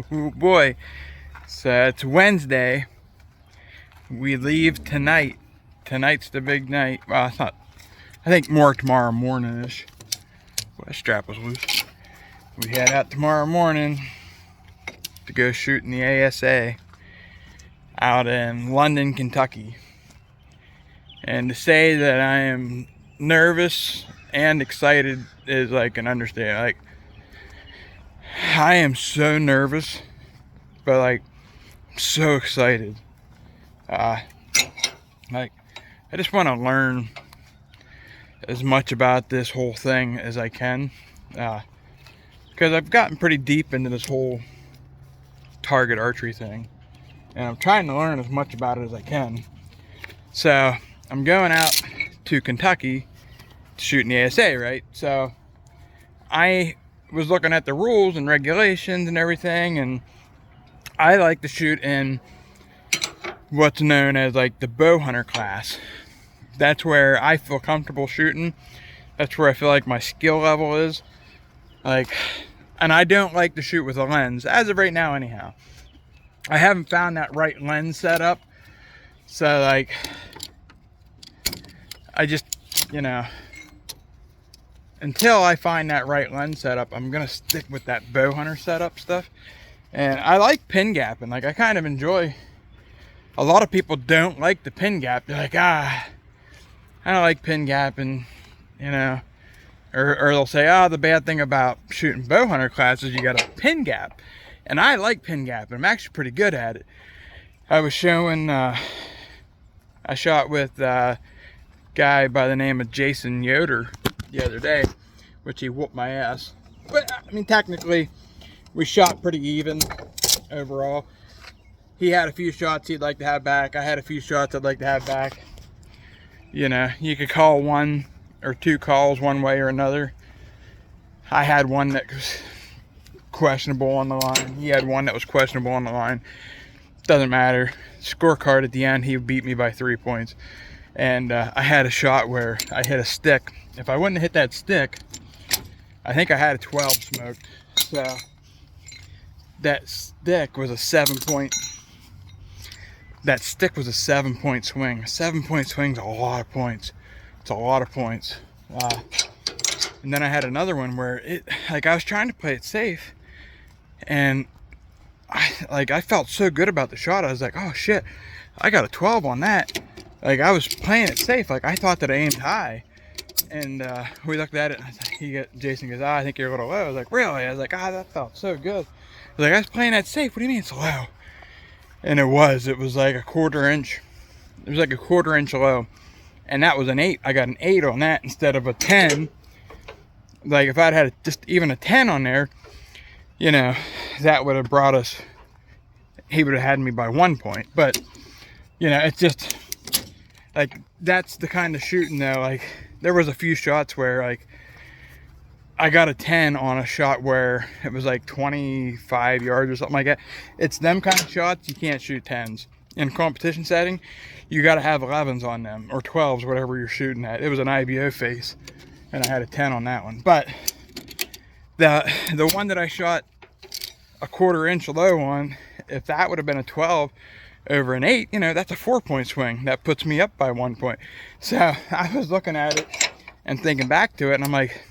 Oh boy. So it's Wednesday. We leave tonight. Tonight's the big night. Well, it's not. I think more tomorrow morning-ish. Well, that strap was loose. We head out tomorrow morning to go shoot in the ASA out in London, Kentucky. And to say that I am nervous and excited is like an understatement. Like, I am so nervous, but like so excited. Like, I just want to learn as much about this whole thing as I can, because I've gotten pretty deep into this whole target archery thing, and I'm trying to learn as much about it as I can. So I'm going out to Kentucky to shoot in the ASA, right? So I was looking at the rules and regulations and everything, and I like to shoot in what's known as like the bow hunter class. That's where I feel comfortable shooting. That's where I feel like my skill level is. Like, and I don't like to shoot with a lens, as of right now anyhow. I haven't found that right lens setup. So like, I just, until I find that right lens setup, I'm gonna stick with that bow hunter setup stuff. And I like pin gapping. Like, I kind of enjoy. A lot of people don't like the pin gap. They're like, I don't like pin gapping, or they'll say, the bad thing about shooting bow hunter class is you got a pin gap. And I like pin gapping. I'm actually pretty good at it. I was showing, I shot with a guy by the name of Jason Yoder the other day, which he whooped my ass. But I mean, technically we shot pretty even overall. He had a few shots he'd like to have back. I had a few shots I'd like to have back. You could call one or two calls one way or another. I had one that was questionable on the line. He had one that was questionable on the line. Doesn't matter. Scorecard at the end, he beat me by 3 points. And I had a shot where I hit a stick. If I wouldn't have hit that stick, I think I had a 12 smoked. So that stick was a 7-point. That stick was a 7-point swing. A 7-point swing is a lot of points. It's a lot of points. And then I had another one where I was trying to play it safe, and I felt so good about the shot. I was like, oh shit, I got a 12 on that. Like, I was playing it safe. Like, I thought that I aimed high. And we looked at it, and Jason goes, I think you're a little low. I was like, really? I was like, that felt so good. I was like, I was playing that safe. What do you mean it's low? And it was like a quarter inch. It was like a quarter inch low. And that was an 8. I got an 8 on that instead of a 10. Like, if I'd had just even a 10 on there, that would have brought us, he would have had me by 1 point. But, it's just, like, that's the kind of shooting though. Like, there was a few shots where, like, I got a 10 on a shot where it was like 25 yards or something like that. It's them kind of shots, you can't shoot 10s. In a competition setting, you got to have 11s on them, or 12s, whatever you're shooting at. It was an IBO face, and I had a 10 on that one. But the one that I shot a quarter inch low on, if that would have been a 12 over an 8, that's a 4-point swing. That puts me up by 1 point. So I was looking at it and thinking back to it, and I'm like,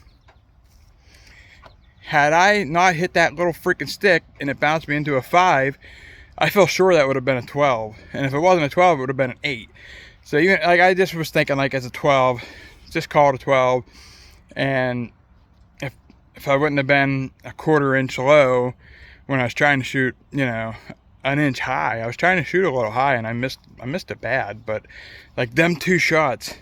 had I not hit that little freaking stick and it bounced me into a 5, I feel sure that would have been a 12. And if it wasn't a 12, it would have been an 8. So even, like, I just was thinking, like, as a 12, just call it a 12. And if I wouldn't have been a quarter inch low when I was trying to shoot, an inch high, I was trying to shoot a little high, and I missed it bad. But like, them 2 shots,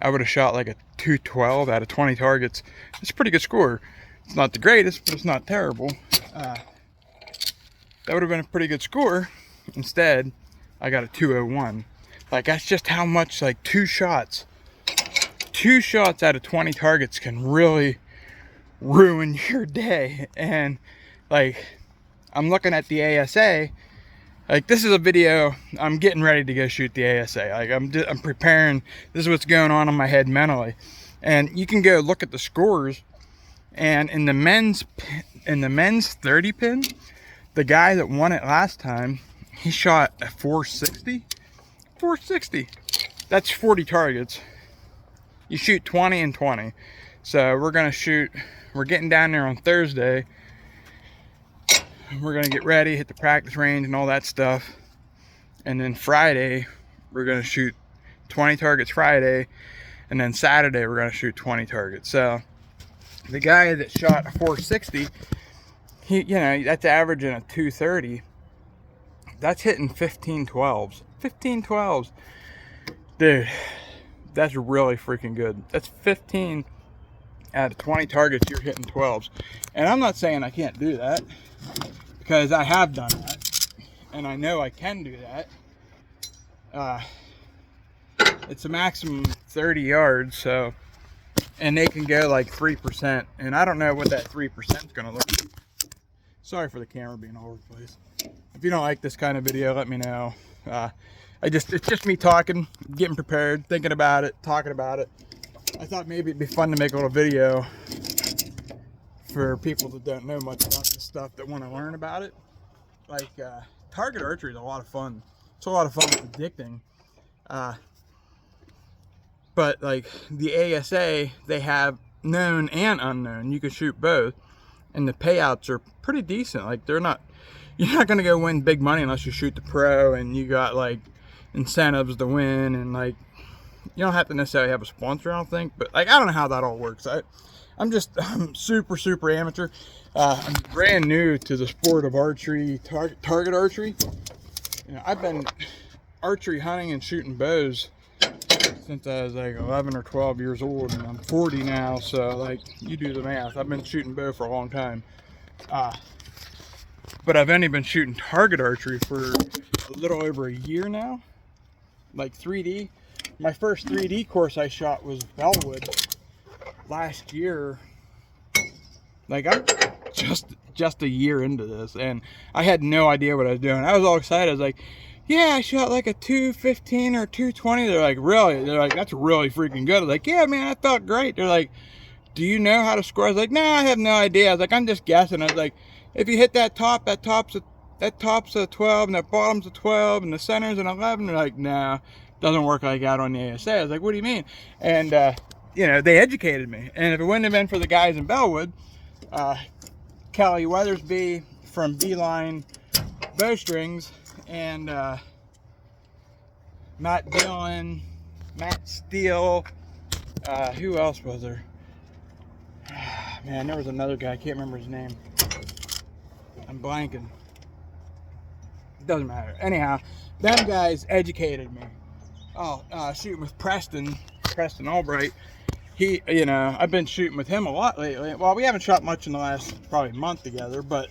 I would have shot like a 212 out of 20 targets. It's a pretty good score. It's not the greatest, but it's not terrible. That would have been a pretty good score. Instead, I got a 201. Like, that's just how much, like, 2 shots out of 20 targets can really ruin your day. And, like, I'm looking at the ASA. Like, this is a video, I'm getting ready to go shoot the ASA. Like, I'm preparing. This is what's going on in my head mentally. And you can go look at the scores. And in the men's 30 pin, the guy that won it last time, he shot a 460. 460. That's 40 targets. You shoot 20 and 20. So we're getting down there on Thursday. We're gonna get ready, hit the practice range and all that stuff. And then Friday, we're gonna shoot 20 targets Friday. And then Saturday, we're gonna shoot 20 targets. So the guy that shot a 460, he, you know, that's averaging a 230. That's hitting 15 12s. 15 12s. Dude, that's really freaking good. That's 15 out of 20 targets, you're hitting 12s. And I'm not saying I can't do that, because I have done that. And I know I can do that. It's a maximum 30 yards, so, and they can go like 3%. And I don't know what that 3% is going to look like. Sorry for the camera being all over the place. If you don't like this kind of video, let me know. It's just me talking, getting prepared, thinking about it, talking about it. I thought maybe it'd be fun to make a little video for people that don't know much about this stuff, that want to learn about it. Like, target archery is a lot of fun. It's a lot of fun. It's addicting. But like the ASA, they have known and unknown. You can shoot both, and the payouts are pretty decent. Like, you're not going to go win big money unless you shoot the pro and you got like incentives to win, and like, you don't have to necessarily have a sponsor, I don't think. But like, I don't know how that all works. I'm super amateur. I'm brand new to the sport of archery, target archery. You know, I've been archery hunting and shooting bows since I was like 11 or 12 years old, and I'm 40 now. So like, you do the math. I've been shooting bow for a long time. But I've only been shooting target archery for a little over a year now. Like 3D. My first 3D course I shot was Bellwood last year. Like, I'm just a year into this, and I had no idea what I was doing. I was all excited. I was like, yeah, I shot like a 215 or 220. They're like, really? They're like, that's really freaking good. I was like, yeah, man, I felt great. They're like, do you know how to score? I was like, nah, I have no idea. I was like, I'm just guessing. I was like, if you hit that top's a 12, and that bottom's a 12, and the center's an 11. They're like, nah, doesn't work like that on the ASA. I was like, what do you mean? And you know, they educated me. And if it wouldn't have been for the guys in Bellwood, Kelly Weathersby from Beeline Bowstrings, and Matt Dillon, Matt Steele, who else was there? Man, there was another guy, I can't remember his name. I'm blanking. It doesn't matter. Anyhow, them guys educated me. Oh, shooting with Preston Albright. He, you know, I've been shooting with him a lot lately. Well, we haven't shot much in the last probably month together, but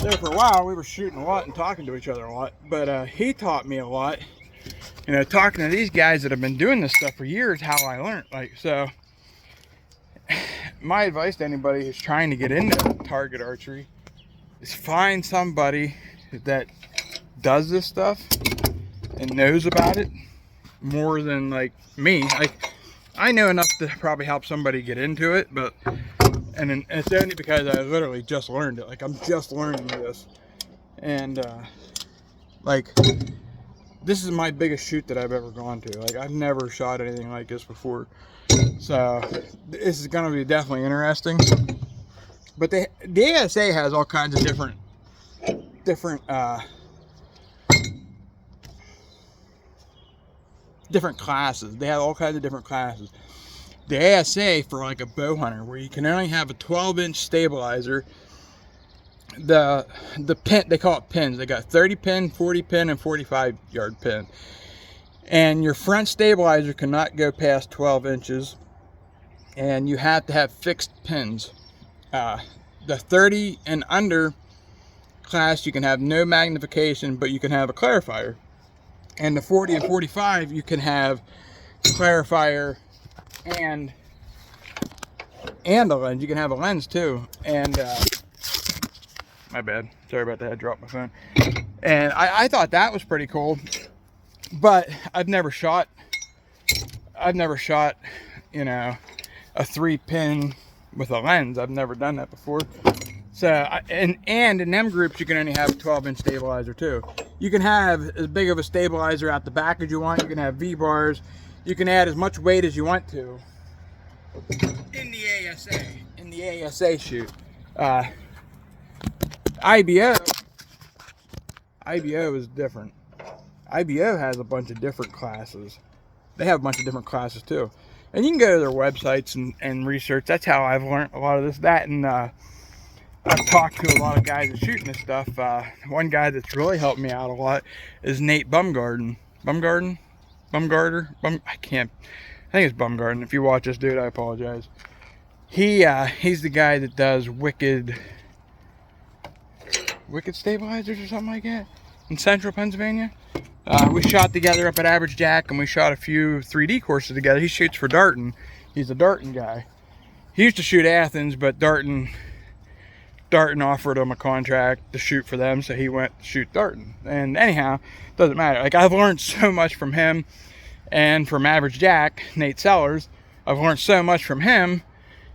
there for a while we were shooting a lot and talking to each other a lot. But he taught me a lot. You know, talking to these guys that have been doing this stuff for years, how I learned. Like, so my advice to anybody who's trying to get into target archery is find somebody that does this stuff and knows about it more than like me. Like, I know enough to probably help somebody get into it, but and then it's only because I literally just learned it. Like, I'm just learning this, and like, this is my biggest shoot that I've ever gone to. Like, I've never shot anything like this before, so this is going to be definitely interesting. But the ASA has all kinds of different classes. They have all kinds of different classes. The ASA, for like a bow hunter, where you can only have a 12-inch stabilizer. The pin, they call it pins. They got 30 pin, 40 pin, and 45 yard pin. And your front stabilizer cannot go past 12 inches. And you have to have fixed pins. The 30 and under class, you can have no magnification, but you can have a clarifier. And the 40 and 45, you can have clarifier and a lens. You can have a lens too. And my bad, sorry about that, I dropped my phone. And I thought that was pretty cool, but I've never shot, you know, a 3-pin with a lens. I've never done that before. So, and in them groups, you can only have a 12-inch stabilizer too. You can have as big of a stabilizer out the back as you want. You can have V-bars. You can add as much weight as you want to in the ASA chute. IBO is different. IBO has a bunch of different classes. They have a bunch of different classes too. And you can go to their websites and research. That's how I've learned a lot of this. That and I've talked to a lot of guys that shooting this stuff. One guy that's really helped me out a lot is Nate Bumgarden. I think it's Bumgarden. If you watch this dude, I apologize. He's the guy that does Wicked Stabilizers or something like that in central Pennsylvania. We shot together up at Average Jack, and we shot a few 3D courses together. He shoots for Darton. He's a Darton guy. He used to shoot Athens, but Darton offered him a contract to shoot for them, so he went to shoot Darton. And anyhow, doesn't matter. Like, I've learned so much from him and from Average Jack, Nate Sellers. I've learned so much from him,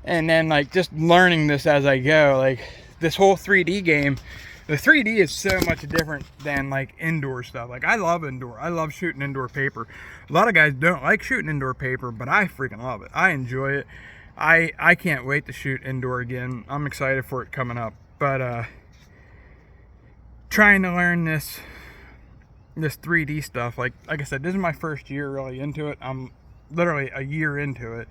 and then like just learning this as I go. Like this whole 3D game, the 3D is so much different than like indoor stuff. Like I love indoor. I love shooting indoor paper. A lot of guys don't like shooting indoor paper, but I freaking love it. I enjoy it. I can't wait to shoot indoor again. I'm excited for it coming up. But trying to learn this 3D stuff, like I said, this is my first year really into it. I'm literally a year into it.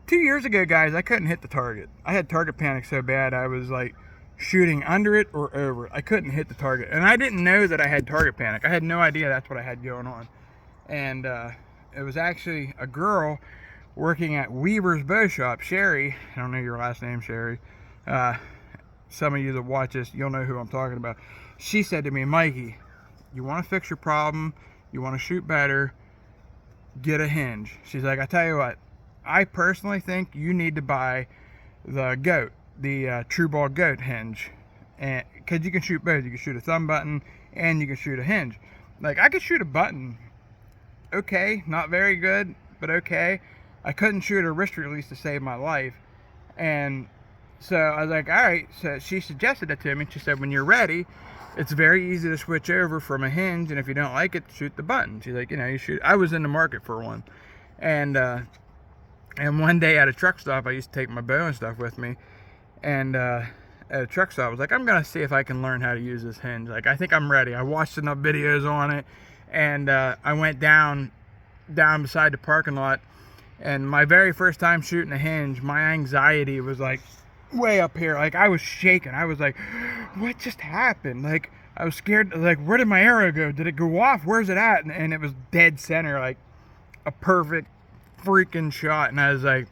2 years ago, guys, I couldn't hit the target. I had target panic so bad I was like shooting under it or over it. I couldn't hit the target, and I didn't know that I had target panic. I had no idea that's what I had going on. And it was actually a girl working at Weaver's Bow Shop, Sherry. I don't know your last name, Sherry. Some of you that watch this, you'll know who I'm talking about. She said to me, Mikey, you want to fix your problem, you want to shoot better, get a hinge. She's like, I tell you what, I personally think you need to buy the goat, the True Ball goat hinge, and because you can shoot both. You can shoot a thumb button and you can shoot a hinge. Like I could shoot a button, okay, not very good, but okay. I couldn't shoot a wrist release to save my life. And so I was like, all right. So she suggested it to me. She said, when you're ready, it's very easy to switch over from a hinge, and if you don't like it, shoot the button. She's like, you shoot. I was in the market for one. And one day at a truck stop, I used to take my bow and stuff with me. And at a truck stop, I was like, I'm going to see if I can learn how to use this hinge. Like, I think I'm ready. I watched enough videos on it. And I went down beside the parking lot. And my very first time shooting a hinge, my anxiety was like way up here. Like I was shaking. I was like, what just happened? Like I was scared. Like, where did my arrow go? Did it go off? Where's it at? And it was dead center, like a perfect freaking shot. And I was like,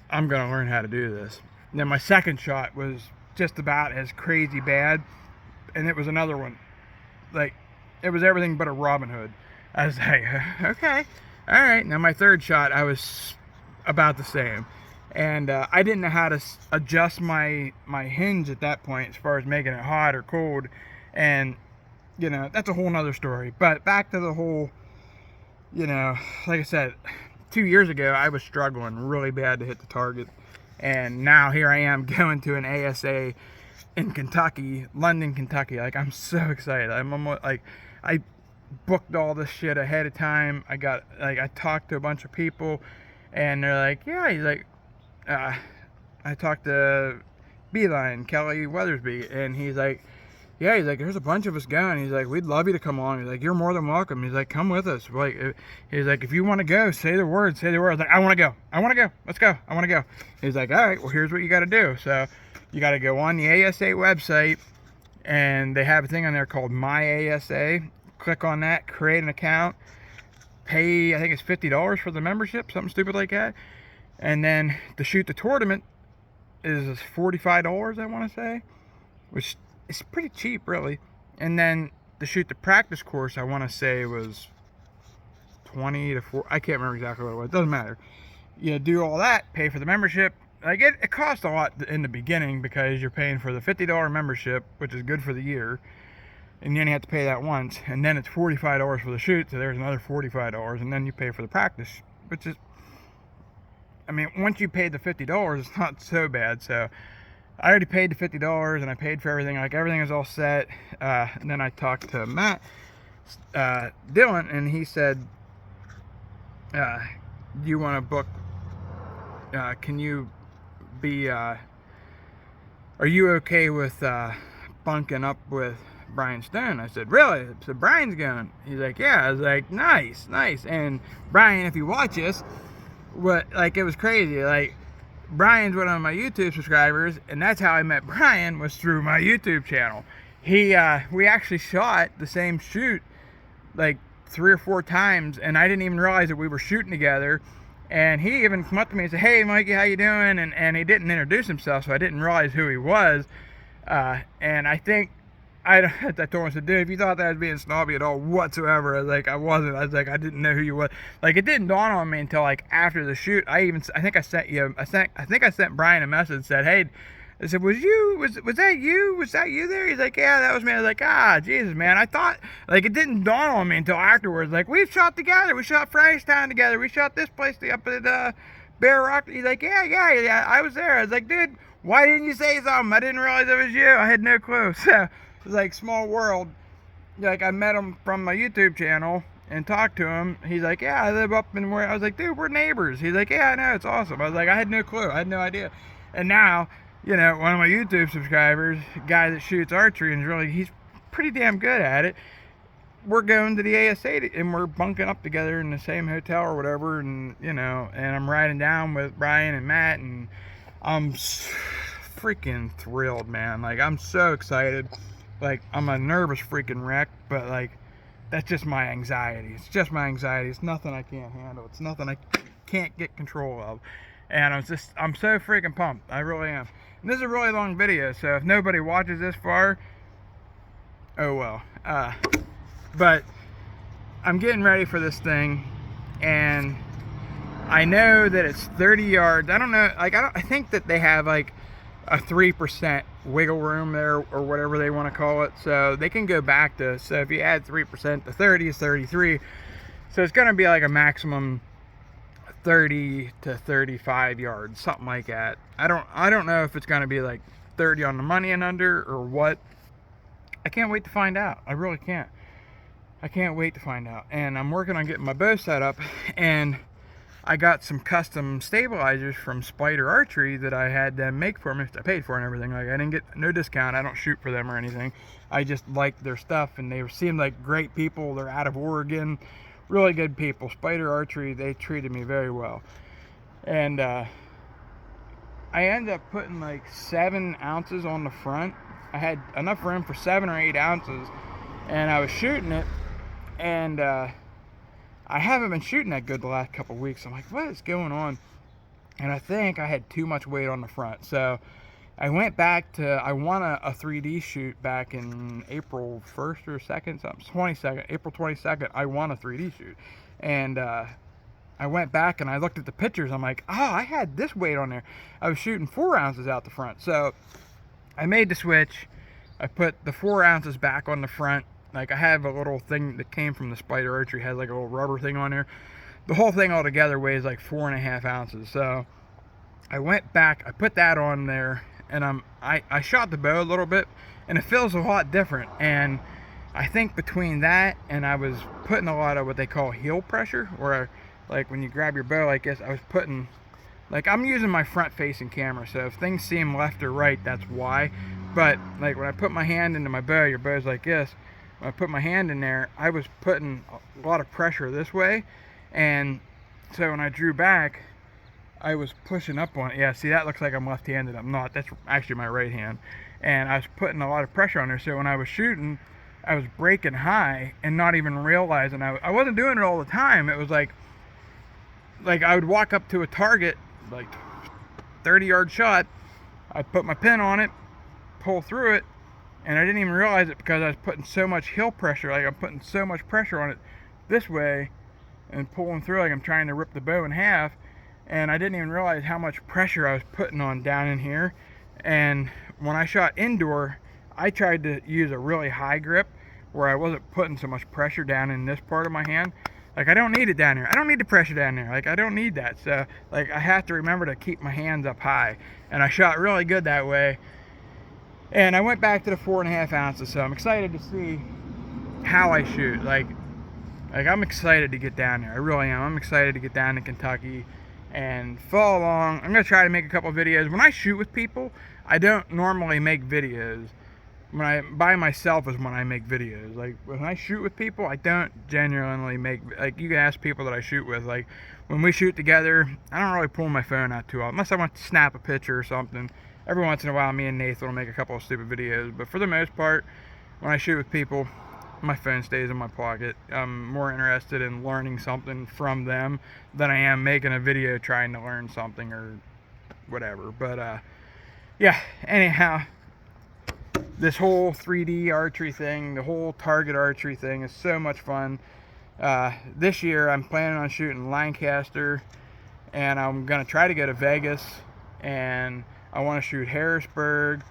I'm going to learn how to do this. And then my second shot was just about as crazy bad. And it was another one. Like, it was everything but a Robin Hood. I was like, okay. All right, now my third shot, I was about the same. And I didn't know how to adjust my hinge at that point as far as making it hot or cold. And, that's a whole nother story. But back to the whole, like I said, 2 years ago, I was struggling really bad to hit the target. And now here I am going to an ASA in Kentucky, London, Kentucky. Like, I'm so excited. I'm almost, like, I booked all this shit ahead of time. I talked to a bunch of people, and they're like, yeah, he's like, I talked to Beeline, Kelly Weathersby, and he's like, yeah, he's like, there's a bunch of us going. He's like, we'd love you to come along. He's like, you're more than welcome. He's like, come with us. He's like, if you want to go, say the word. I was like, I want to go. Let's go. I want to go. He's like, all right, well, here's what you got to do. So you got to go on the ASA website, and they have a thing on there called My ASA. Click on that, create an account, pay, I think it's $50 for the membership, something stupid like that. And then to shoot the tournament is $45, I want to say, which is pretty cheap, really. And then to shoot the practice course, I want to say was 20 to 40, I can't remember exactly what it was, doesn't matter. You do all that, pay for the membership. Like it costs a lot in the beginning because you're paying for the $50 membership, which is good for the year. And you only have to pay that once, and then it's $45 for the shoot, so there's another $45, and then you pay for the practice, which is, I mean, once you pay the $50, it's not so bad. So I already paid the $50 and I paid for everything. Like, everything is all set. And then I talked to Matt Dylan, and he said, do you want to book, can you be, are you okay with bunking up with Brian Stone? I said, really? So Brian's going? He's like, yeah. I was like, nice. And Brian, if you watch this, it was crazy. Like, Brian's one of my YouTube subscribers, and that's how I met Brian, was through my YouTube channel. We actually shot the same shoot like 3 or 4 times, and I didn't even realize that we were shooting together. And he even come up to me and said, hey Mikey, how you doing? And he didn't introduce himself, so I didn't realize who he was. And I think I told him, I said, dude, if you thought that was being snobby at all whatsoever, I was like, I wasn't. I was like, I didn't know who you was. Like, it didn't dawn on me until like after the shoot. I think I sent Brian a message and said, hey, I said, was that you? Was that you there? He's like, yeah, that was me. I was like, Jesus, man. I thought, like, it didn't dawn on me until afterwards. Like, we've shot together. We shot Frankstown together. We shot this place up at Bear Rock. He's like, yeah, I was there. I was like, dude, why didn't you say something? I didn't realize it was you. I had no clue. So it was like small world. Like, I met him from my YouTube channel and talked to him. He's like, yeah, I live up in where. I was like, dude, we're neighbors. He's like, yeah, I know, it's awesome. I was like, I had no clue. I had no idea. And now, you know, one of my YouTube subscribers, guy that shoots archery, and he's pretty damn good at it. We're going to the ASA and we're bunking up together in the same hotel or whatever, and you know, and I'm riding down with Brian and Matt, and I'm freaking thrilled, man. Like, I'm so excited. Like, I'm a nervous freaking wreck, but like, that's just my anxiety. It's just my anxiety. It's nothing I can't handle. It's nothing I can't get control of. And I'm so freaking pumped. I really am. And this is a really long video, so if nobody watches this far, oh well. But I'm getting ready for this thing, and I know that it's 30 yards. I don't know, like, I think that they have like a 3% wiggle room there, or whatever they want to call it. So they can go back to, so if you add 3% to 30 is 33. So it's gonna be like a maximum 30 to 35 yards, something like that. I don't know if it's going to be like 30 on the money and under or what. I can't wait to find out. I really can't. I can't wait to find out. And I'm working on getting my bow set up, and I got some custom stabilizers from Spider Archery that I had them make for me. I paid for and everything. Like, I didn't get no discount. I don't shoot for them or anything. I just liked their stuff, and they seemed like great people. They're out of Oregon. Really good people. Spider Archery, they treated me very well. And I ended up putting like 7 ounces on the front. I had enough room for 7 or 8 ounces, and I was shooting it, and I haven't been shooting that good the last couple of weeks. I'm like, what is going on? And I think I had too much weight on the front. So I went back to, I won a 3D shoot back in April 1st or 2nd, something, 22nd, April 22nd, I won a 3D shoot. And I went back and I looked at the pictures. I'm like, oh, I had this weight on there. I was shooting 4 ounces out the front. So I made the switch. I put the 4 ounces back on the front. Like, I have a little thing that came from the Spider Archery, has like a little rubber thing on there. The whole thing altogether weighs like 4.5 ounces. So I went back, I put that on there, and I shot the bow a little bit, and it feels a lot different. And I think between that and I was putting a lot of what they call heel pressure, where like when you grab your bow like this, I was putting, like, I'm using my front facing camera, so if things seem left or right, that's why. But like when I put my hand into my bow, your bow's like this, when I put my hand in there, I was putting a lot of pressure this way, and so when I drew back, I was pushing up on it. Yeah, see, that looks like I'm left-handed. I'm not. That's actually my right hand. And I was putting a lot of pressure on there. So when I was shooting, I was breaking high and not even realizing I wasn't doing it all the time. It was like I would walk up to a target, like 30-yard shot. I'd put my pin on it, pull through it, and I didn't even realize it because I was putting so much heel pressure. Like, I'm putting so much pressure on it this way and pulling through like I'm trying to rip the bow in half. And I didn't even realize how much pressure I was putting on down in here. And when I shot indoor, I tried to use a really high grip where I wasn't putting so much pressure down in this part of my hand. Like, I don't need it down here. I don't need the pressure down there. Like, I don't need that. So, like, I have to remember to keep my hands up high. And I shot really good that way. And I went back to the 4.5 ounces. So I'm excited to see how I shoot. Like I'm excited to get down there. I really am. I'm excited to get down to Kentucky and follow along. I'm going to try to make a couple videos. When I shoot with people, I don't normally make videos. When I by myself is when I make videos. Like, when I shoot with people, I don't genuinely make, like, you can ask people that I shoot with, like, when we shoot together, I don't really pull my phone out too often, unless I want to snap a picture or something. Every once in a while, me and Nathan will make a couple of stupid videos, but for the most part, when I shoot with people, my phone stays in my pocket. I'm more interested in learning something from them than I am making a video trying to learn something or whatever. But yeah, anyhow, this whole 3D archery thing, the whole target archery thing is so much fun. This year I'm planning on shooting Lancaster, and I'm gonna try to go to Vegas, and I want to shoot Harrisburg,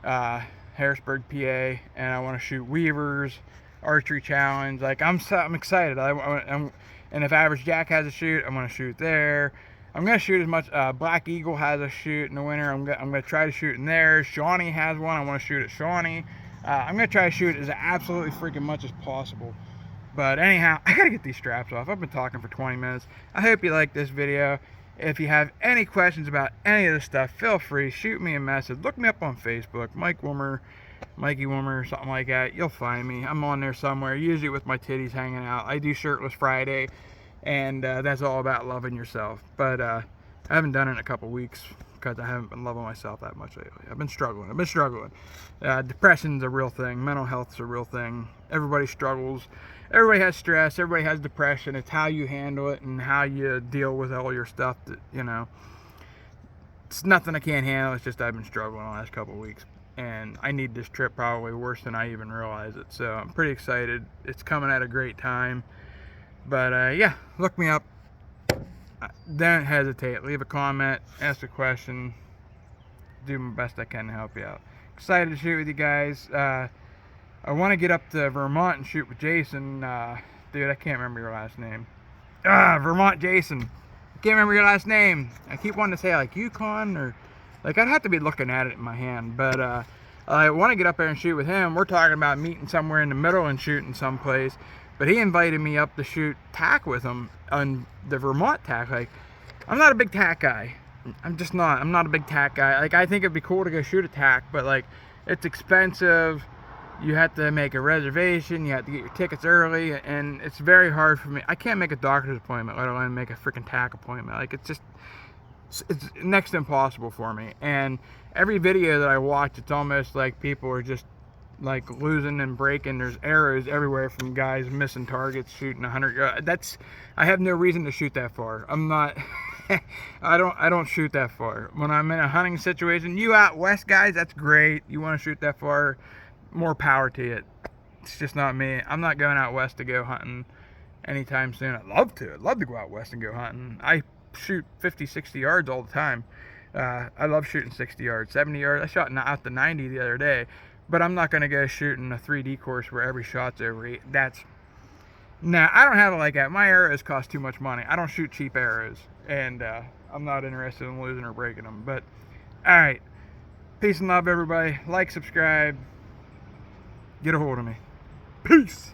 PA, and I want to shoot Weaver's Archery Challenge. Like, I'm excited. And if Average Jack has a shoot, I'm gonna shoot there. I'm going to shoot as much. Black Eagle has a shoot in the winter. I'm going to try to shoot in there. Shawnee has one. I want to shoot at Shawnee. I'm going to try to shoot as absolutely freaking much as possible. But anyhow, I got to get these straps off. I've been talking for 20 minutes. I hope you like this video. If you have any questions about any of this stuff, feel free. Shoot me a message. Look me up on Facebook. Mikey Woomer, something like that. You'll find me. I'm on there somewhere, usually with my titties hanging out. I do Shirtless Friday. And that's all about loving yourself. But I haven't done it in a couple weeks because I haven't been loving myself that much lately. I've been struggling. Depression's a real thing. Mental health's a real thing. Everybody struggles. Everybody has stress. Everybody has depression. It's how you handle it and how you deal with all your stuff that, you know. It's nothing I can't handle. It's just I've been struggling the last couple weeks. And I need this trip probably worse than I even realize it. So I'm pretty excited. It's coming at a great time. But yeah, look me up. Don't hesitate. Leave a comment, ask a question. Do my best I can to help you out. Excited to shoot with you guys. I want to get up to Vermont and shoot with Jason. Dude, I can't remember your last name. Vermont Jason. I can't remember your last name. I keep wanting to say like Yukon or like I'd have to be looking at it in my hand. But I want to get up there and shoot with him. We're talking about meeting somewhere in the middle and shooting someplace. But he invited me up to shoot tack with him on the Vermont tack. Like, I'm not a big tack guy. I'm just not. I'm not a big tack guy. Like, I think it'd be cool to go shoot a tack, but like, it's expensive. You have to make a reservation. You have to get your tickets early, and it's very hard for me. I can't make a doctor's appointment, let alone make a freaking tack appointment. Like, it's next to impossible for me. And every video that I watch, it's almost like people are just like losing and breaking. There's arrows everywhere from guys missing targets, shooting 100 yards. I have no reason to shoot that far. I'm not I don't shoot that far. When I'm in a hunting situation, you out west guys, that's great. You want to shoot that far, more power to you. It's just not me. I'm not going out west to go hunting anytime soon. I'd love to go out west and go hunting. I shoot 50-60 yards all the time. I love shooting 60 yards, 70 yards. I shot out to 90 the other day. But I'm not going to go shooting a 3D course where every shot's over 8. Nah, I don't have it like that. My arrows cost too much money. I don't shoot cheap arrows. And I'm not interested in losing or breaking them. But, alright. Peace and love, everybody. Like, subscribe. Get a hold of me. Peace.